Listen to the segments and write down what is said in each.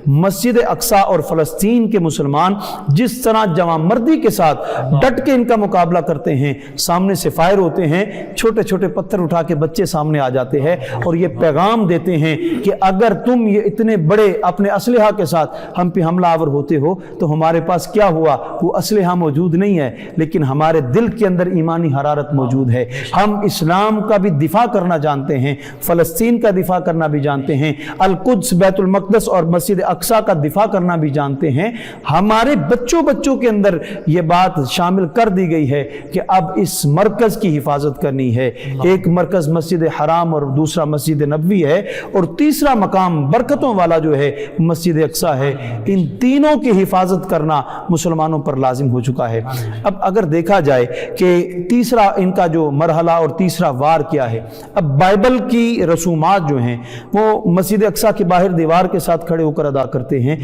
मस्जिद अक्सा और फ़लस्तीन के मुसलमान जिस तरह जवामर्दी के साथ डट के इनका मुकाबला करते हैं, सामने से फायर होते हैं, छोटे छोटे पत्थर उठा के बच्चे सामने आ जाते हैं और ये पैगाम देते हैं कि अगर तुम ये इतने बड़े अपने असलहा के साथ हम पे हमलावर होते हो तो हमारे पास क्या हुआ, वो असलहा मौजूद नहीं है लेकिन हमारे दिल के अंदर ईमानी हरारत मौजूद है। हम इस्लाम का भी दिफा करना जानते हैं, फ़लस्तीन का दिफा करना भी जानते हैं, अल-कुद्स बैतुल मक़दस और मस्जिद अक्सा का दिफा करना भी जानते हैं। हमारे बच्चों के अंदर ये बात शामिल कर दी गई है कि अब इस मरकज़ की हिफाजत करनी है। एक मरकज़ मस्जिद हराम और दूसरा मस्जिद नबवी है और तीसरा मकाम बरकतों वाला जो है मस्जिद अक्सा है। इन तीनों की हिफाजत करना मुसलमानों पर लाजिम हो चुका है। अब अगर देखा जाए कि तीसरा इनका जो मरहला और तीसरा वार क्या है, अब बाइबल की रसूमात जो हैं वो मस्जिद अक्सा के बाहर दीवार के साथ खड़े होकर अदा करते हैं,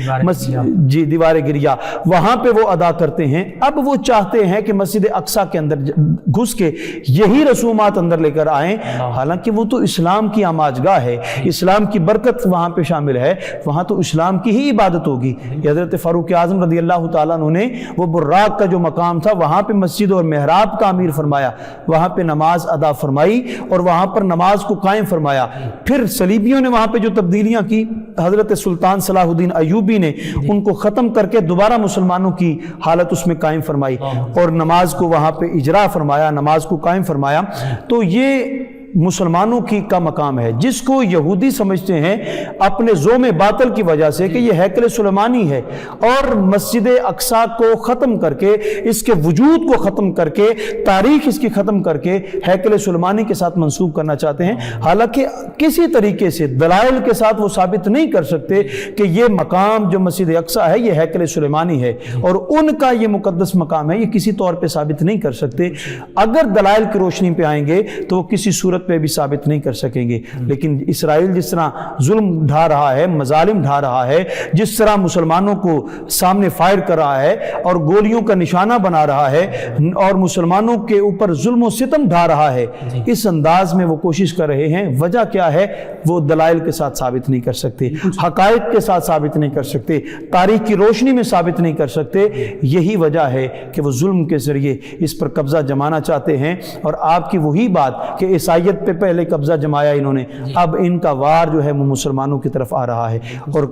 जी दीवार गिरिया, वहां पे वो अदा करते हैं। अब वो चाहते हैं कि मस्जिद अक्सा के अंदर घुस के यही रसूमात अंदर लेकर आए, हालांकि वो तो इस्लाम की आमाजगाह है, इस्लाम की बरकत वहां पे शामिल है, वहां तो इस्लाम की ही इबादत होगी। हज़रत फ़ारूक आज़म रज़ी अल्लाह तआला अन्हु ने वो बुर्राक का जो मकाम था वहां पे मस्जिद और मेहराब का अमीर फरमाया, वहां पे नमाज अदा फरमाई और वहां पर नमाज को कायम फरमाया। फिर सलीबियों ने वहां पे जो तब्दीलियां की, हज़रत सुल्तान सलाहुद्दीन अय्यूबी ने उनको ख़त्म करके दोबारा मुसलमानों की हालत उसमें कायम फरमाई और नमाज को वहां पे इजरा फरमाया, नमाज को कायम फरमाया। तो ये मुसलमानों की का मकाम है, जिसको यहूदी समझते हैं अपने ज़ोम बातल की वजह से कि यह हैकल सुलेमानी है और मस्जिद अक्सा को ख़त्म करके, इसके वजूद को ख़त्म करके, तारीख इसकी ख़त्म करके हैकल सुलेमानी के साथ मंसूब करना चाहते हैं। हालांकि किसी तरीके से दलाइल के साथ वो साबित नहीं कर सकते कि ये मकाम जो मस्जिद अक्सा है ये हैकल सुलेमानी है और उनका ये मुकद्दस मकाम है, ये किसी तौर पर साबित नहीं कर सकते। अगर दलाइल की रोशनी पे आएंगे तो वो किसी सूरत पे भी साबित नहीं कर सकेंगे। लेकिन इसराइल जिस तरह जुल्म ढा रहा है, मजालिम ढा रहा है, जिस तरह मुसलमानों को सामने फायर कर रहा है और गोलियों का निशाना बना रहा है और मुसलमानों के ऊपर जुल्म और सितम ढा रहा है, इस अंदाज में वो कोशिश कर रहे हैं। वजह क्या है, वो दलाइल के साथ साबित नहीं कर सकते, हकायक के साथ साबित नहीं कर सकते, तारीख की रोशनी में साबित नहीं कर सकते। यही वजह है कि वो जुल्म के जरिए इस पर कब्जा जमाना चाहते हैं। और आपकी वही बात कि ईसाइयत पे पहले कब्जा जमाया इन्होंने, अब इनका वार जो है वो मुसलमानों की तरफ आ रहा है। और